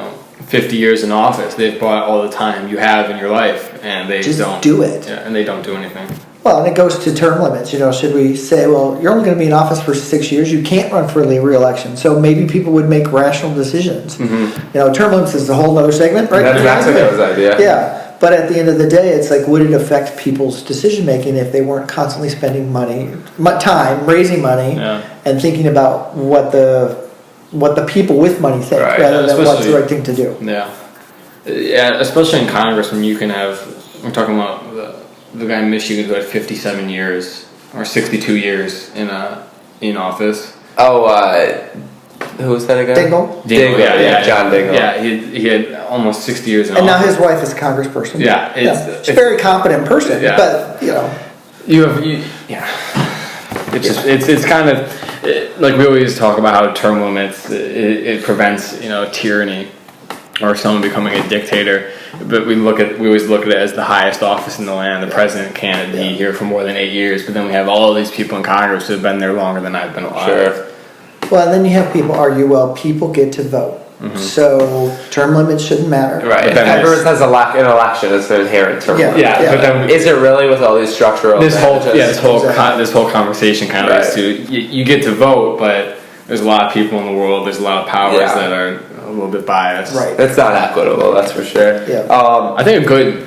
50 years in office. They've bought all the time you have in your life, and they Just don't do it. Yeah, and they don't do anything. Well, and it goes to term limits. Should we say, well, you're only going to be in office for 6 years. You can't run for re-election. So maybe people would make rational decisions. Term limits is a whole other segment, right? That's Mexico's idea. Yeah, but at the end of the day, it's like, would it affect people's decision making if they weren't constantly spending time, raising money, and thinking about what the people with money think, rather than what's the right thing to do? Yeah, especially in Congress when you can have. We're talking about the guy in Michigan who had 57 years or 62 years in office. Oh, who was that again? Dingle. Yeah, John Dingle. Yeah, he had almost 60 years in And now office. his wife is a congressperson. Yeah, she's a very competent person, but It's kind of like we always talk about how term limits it prevents tyranny or someone becoming a dictator, but we always look at it as the highest office in the land. The president can't be here for more than 8 years, but then we have all of these people in Congress who have been there longer than I've been alive. Sure. Well, and then you have people argue, well, people get to vote, so term limits shouldn't matter. Right. Everyone says an election is an inherent term. Yeah. limit. But then Is it really with all these structural? this advantages? whole conversation kind of is to you get to vote, but there's a lot of people in the world. There's a lot of powers that are a little bit biased. Right. It's not equitable, that's for sure. Yeah. I think a good.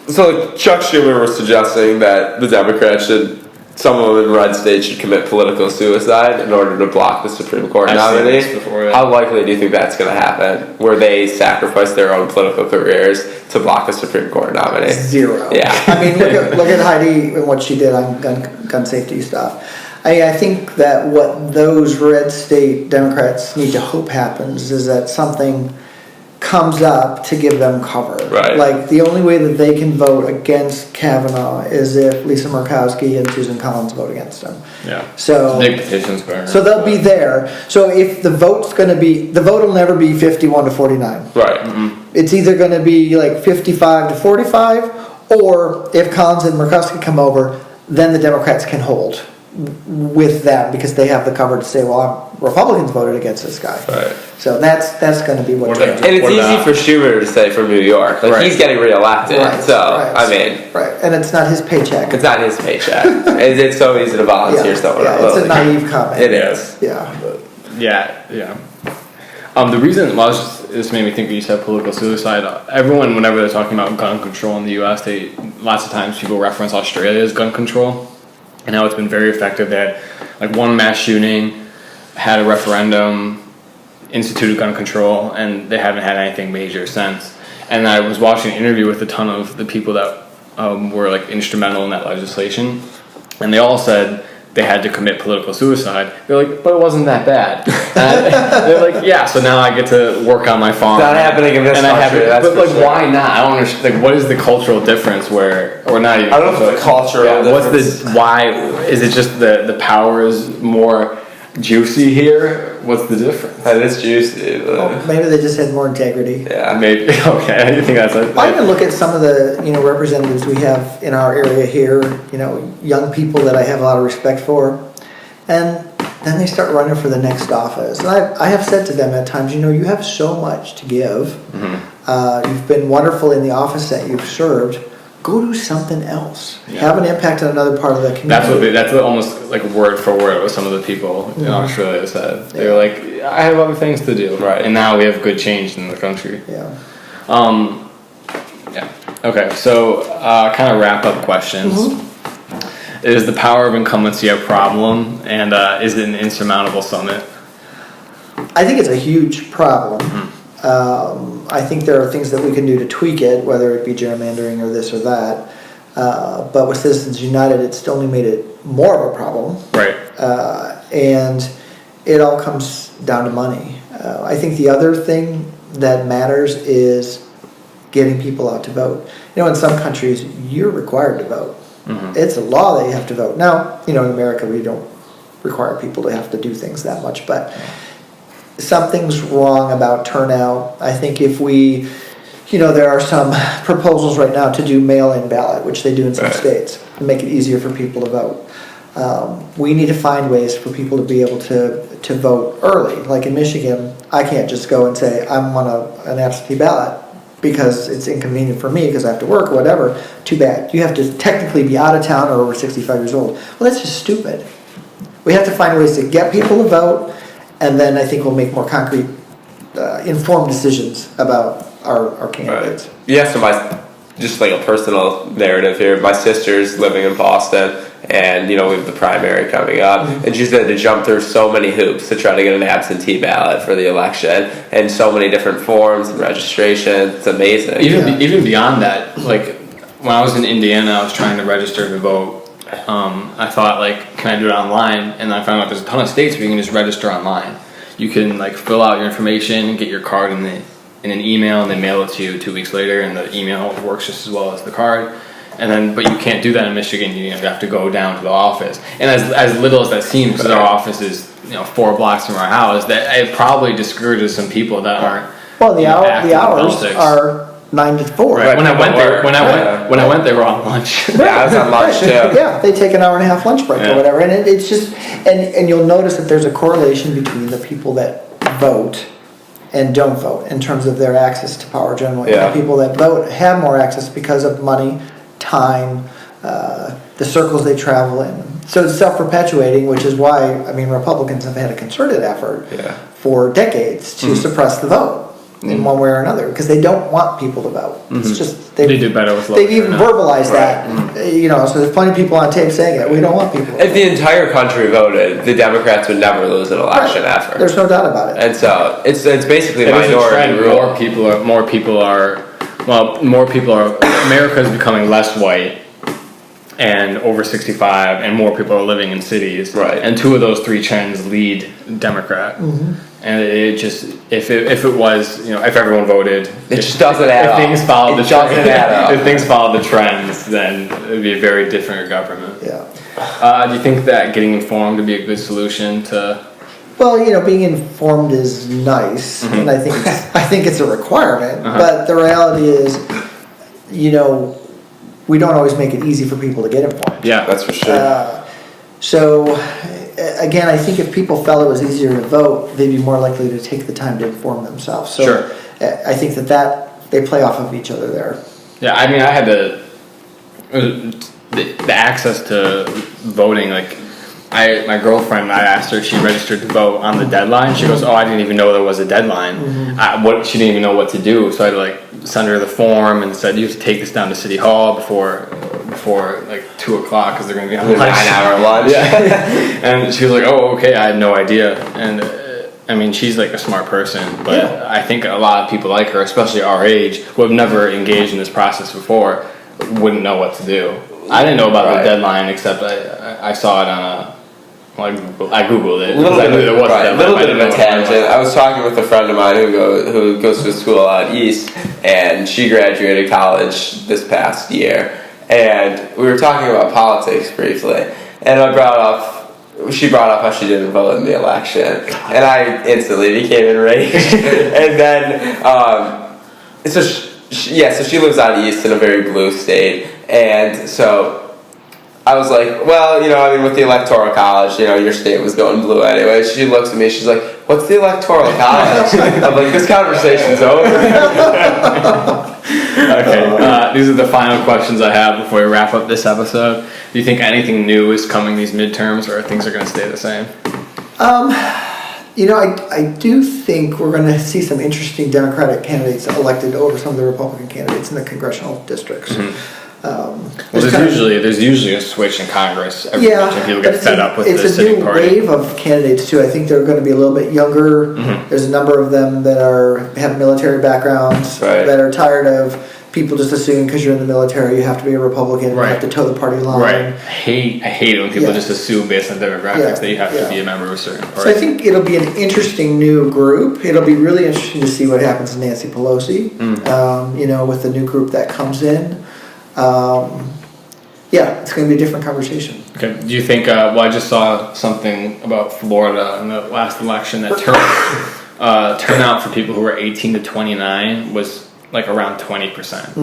So Chuck Schumer was suggesting that the Democrats some of them in red states should commit political suicide in order to block the Supreme Court nominee. How likely do you think that's going to happen, where they sacrifice their own political careers to block a Supreme Court nominee? 0. Yeah. I mean, look at Heidi and what she did on gun safety stuff. I think that what those red state Democrats need to hope happens is that something comes up to give them cover. Right. Like, the only way that they can vote against Kavanaugh is if Lisa Murkowski and Susan Collins vote against him. Yeah. So big petitions for her. So they'll be there. So if the vote will never be 51 to 49. Right. It's either going to be like 55 to 45, or if Collins and Murkowski come over, then the Democrats can hold with that because they have the cover to say, well, Republicans voted against this guy. Right. So that's going to be what. And it's easy for Schumer to say from New York, he's getting reelected. Right, and it's not his paycheck. It's not his paycheck. It's so easy to volunteer someone else. It's a naive comment. It is. Yeah. The reason this made me think when you said political suicide. Everyone, whenever they're talking about gun control in the U.S., lots of times people reference Australia's gun control and how it's been very effective. They had one mass shooting, had a referendum, instituted gun control, and they haven't had anything major since. And I was watching an interview with a ton of the people that were instrumental in that legislation, and they all said they had to commit political suicide. They're like, but it wasn't that bad. They're like, yeah, so now I get to work on my farm. Not happening in this country, that's but for like, sure. why not? I don't understand. Like, what is the cultural difference where, or not even? I don't know if the cultural difference. What's why? Is it just the power is more juicy here? What's the difference? That is juicy. Well, maybe they just had more integrity. Yeah. Maybe. Okay, I think that's. I even look at some of the representatives we have in our area here. Young people that I have a lot of respect for, and then they start running for the next office. And I have said to them at times, you have so much to give. Mm-hmm. You've been wonderful in the office that you've served. Go do something else. Yeah. Have an impact on another part of the community. That's almost like word for word what some of the people in Australia said. They were like, I have other things to do. Right. And now we have good change in the country. Yeah. Yeah. Okay, so kind of wrap up questions. Mm-hmm. Is the power of incumbency a problem, and is it an insurmountable summit? I think it's a huge problem. Mm-hmm. I think there are things that we can do to tweak it, whether it be gerrymandering or this or that. But with Citizens United, it's only made it more of a problem. Right. And it all comes down to money. I think the other thing that matters is getting people out to vote. In some countries, you're required to vote. Mm-hmm. It's a law that you have to vote. Now, in America, we don't require people to have to do things that much, but something's wrong about turnout. I think if we, there are some proposals right now to do mail-in ballot, which they do in some states, to make it easier for people to vote. We need to find ways for people to be able to vote early. Like in Michigan, I can't just go and say, I'm on an absentee ballot because it's inconvenient for me because I have to work or whatever. Too bad. You have to technically be out of town or over 65 years old. Well, that's just stupid. We have to find ways to get people to vote, and then I think we'll make more concrete, informed decisions about our candidates. Right. Yeah, so just like a personal narrative here, my sister's living in Boston, and we have the primary coming up, and she's had to jump through so many hoops to try to get an absentee ballot for the election, and so many different forms and registration. It's amazing. Even beyond that, like when I was in Indiana, I was trying to register to vote. I thought, can I do it online? And I found out there's a ton of states where you can just register online. You can fill out your information, get your card in an email, and they mail it to you 2 weeks later, and the email works just as well as the card. But you can't do that in Michigan. You have to go down to the office. And as little as that seems, because our office is 4 blocks from our house, that it probably discourages some people that aren't. Well, the hours are 9 to 4. Right. When I went, they were on lunch. Yeah, I was on lunch too. Yeah, they take an hour and a half lunch break or whatever, and it's just and you'll notice that there's a correlation between the people that vote and don't vote in terms of their access to power generally. Yeah. The people that vote have more access because of money, time, the circles they travel in. So it's self-perpetuating, which is why Republicans have had a concerted effort for decades to suppress the vote. In one way or another, because they don't want people to vote. It's just they do better with. They've even verbalized that, So there's plenty of people on tape saying it. We don't want people. If the entire country voted, the Democrats would never lose an election ever. There's no doubt about it. And so it's basically minority rule. More people are. America is becoming less white, and over 65, and more people are living in cities. Right. And 2 of those 3 trends lead Democrat. Mm-hmm. And it just, if it was, if everyone voted, it just doesn't add up. If things followed the trends, then it would be a very different government. Yeah. Do you think that getting informed would be a good solution to? Well, being informed is nice, and I think it's a requirement. But the reality is, we don't always make it easy for people to get informed. Yeah, that's for sure. So, again, I think if people felt it was easier to vote, they'd be more likely to take the time to inform themselves. So, sure. I think that they play off of each other there. Yeah, I had the access to voting. My girlfriend, I asked her if she registered to vote on the deadline. She goes, "Oh, I didn't even know there was a deadline." She didn't even know what to do, so I had to send her the form and said, "You have to take this down to City Hall before 2 o'clock because they're going to be on lunch." 9-hour lunch. Yeah. And she was like, "Oh, okay." I had no idea. And she's a smart person, but I think a lot of people like her, especially our age, who have never engaged in this process before, wouldn't know what to do. I didn't know about the deadline except I saw it Well, I googled it. A little bit, there wasn't that little much. bit of a tangent. I was talking with a friend of mine who goes to school out east, and she graduated college this past year, and we were talking about politics briefly, and she brought up how she didn't vote in the election, and I instantly became enraged. And then, so she lives out east in a very blue state, and so I was like, well, with the Electoral College, your state was going blue anyway. She looks at me, she's like, what's the Electoral College? I'm like, this conversation's over. Okay, these are the final questions I have before we wrap up this episode. Do you think anything new is coming these midterms, or things are going to stay the same? I do think we're going to see some interesting Democratic candidates elected over some of the Republican candidates in the congressional districts. Mm-hmm. There's usually a switch in Congress every time people get fed up with the sitting party. It's a new wave of candidates too. I think they're going to be a little bit younger. Mm-hmm. There's a number of them that have military backgrounds, that are tired of people just assuming because you're in the military you have to be a Republican, you have to toe the party line. Right. I hate it when people just assume based on demographics that you have to be a member of a certain party. So I think it'll be an interesting new group. It'll be really interesting to see what happens to Nancy Pelosi. With the new group that comes in. It's going to be a different conversation. Okay. Do you think? I just saw something about Florida in the last election that turnout for people who were 18 to 29 was like around 20%,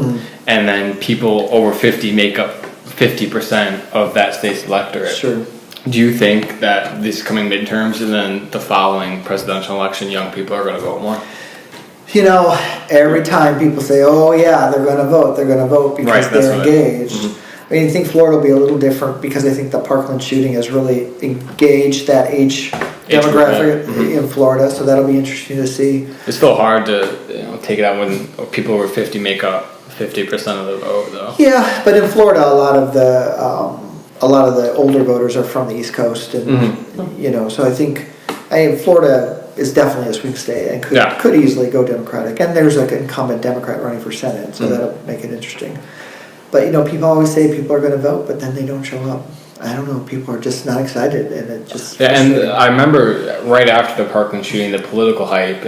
and then people over 50 make up 50% of that state's electorate. Sure. Do you think that this coming midterms and then the following presidential election, young people are going to vote more? Every time people say, "Oh yeah, they're going to vote because they're engaged." I mean, I think Florida will be a little different because I think the Parkland shooting has really engaged that age demographic in Florida, so that'll be interesting to see. It's still hard to take it out when people over 50 make up 50% of the vote, though. Yeah, but in Florida, a lot of the older voters are from the East Coast, and so I think Florida is definitely a swing state and could easily go Democratic. And there's an incumbent Democrat running for Senate, so that'll make it interesting. But people always say people are going to vote, but then they don't show up. I don't know. People are just not excited, and it just. Yeah, and I remember right after the Parkland shooting, the political hype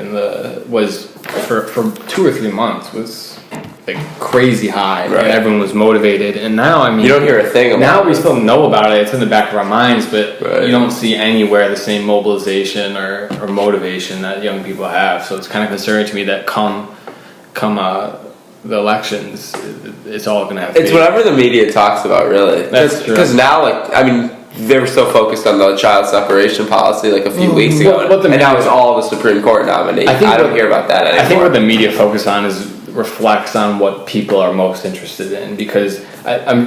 was for 2 or 3 months was like crazy high, and everyone was motivated. And now, you don't hear a thing about it. Now we still know about it; it's in the back of our minds, but you don't see anywhere the same mobilization or motivation that young people have. So it's kind of concerning to me that come the elections, it's all going to have. It's whatever the media talks about, really. Because now, they were so focused on the child separation policy a few weeks ago, and now it's all the Supreme Court nominee. I don't hear about that anymore. I think what the media focus on reflects on what people are most interested in, because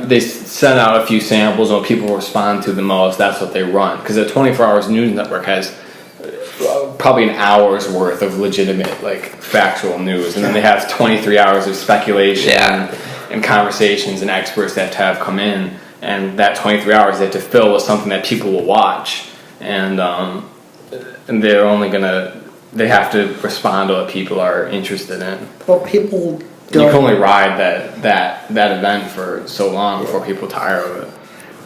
they send out a few samples and what people respond to the most, that's what they run. Because the 24 Hours News Network has probably an hour's worth of legitimate factual news, and then they have 23 hours of speculation and conversations and experts that have come in, and that 23 hours they have to fill with something that people will watch, and they're only they have to respond to what people are interested in. Well, people don't. You can only ride that event for so long before people tire of it.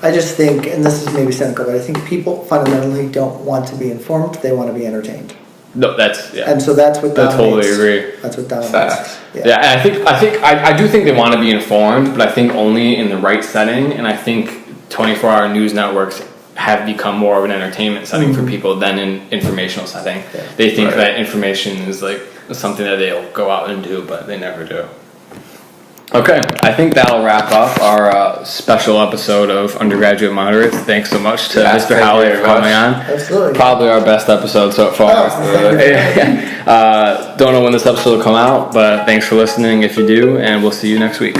I just think, and this is maybe cynical, but I think people fundamentally don't want to be informed; they want to be entertained. No, and so that's what dominates. I totally agree. That's what dominates. Facts. Yeah, and I do think they want to be informed, but I think only in the right setting, and I think 24-hour news networks have become more of an entertainment setting for people than an informational setting. Yeah. They think that information is something that they'll go out and do, but they never do. Okay, I think that'll wrap up our special episode of Undergraduate Moderates. Thanks so much to Mr. Howley for coming on. Absolutely. Probably our best episode so far. Don't know when this episode will come out, but thanks for listening if you do, and we'll see you next week.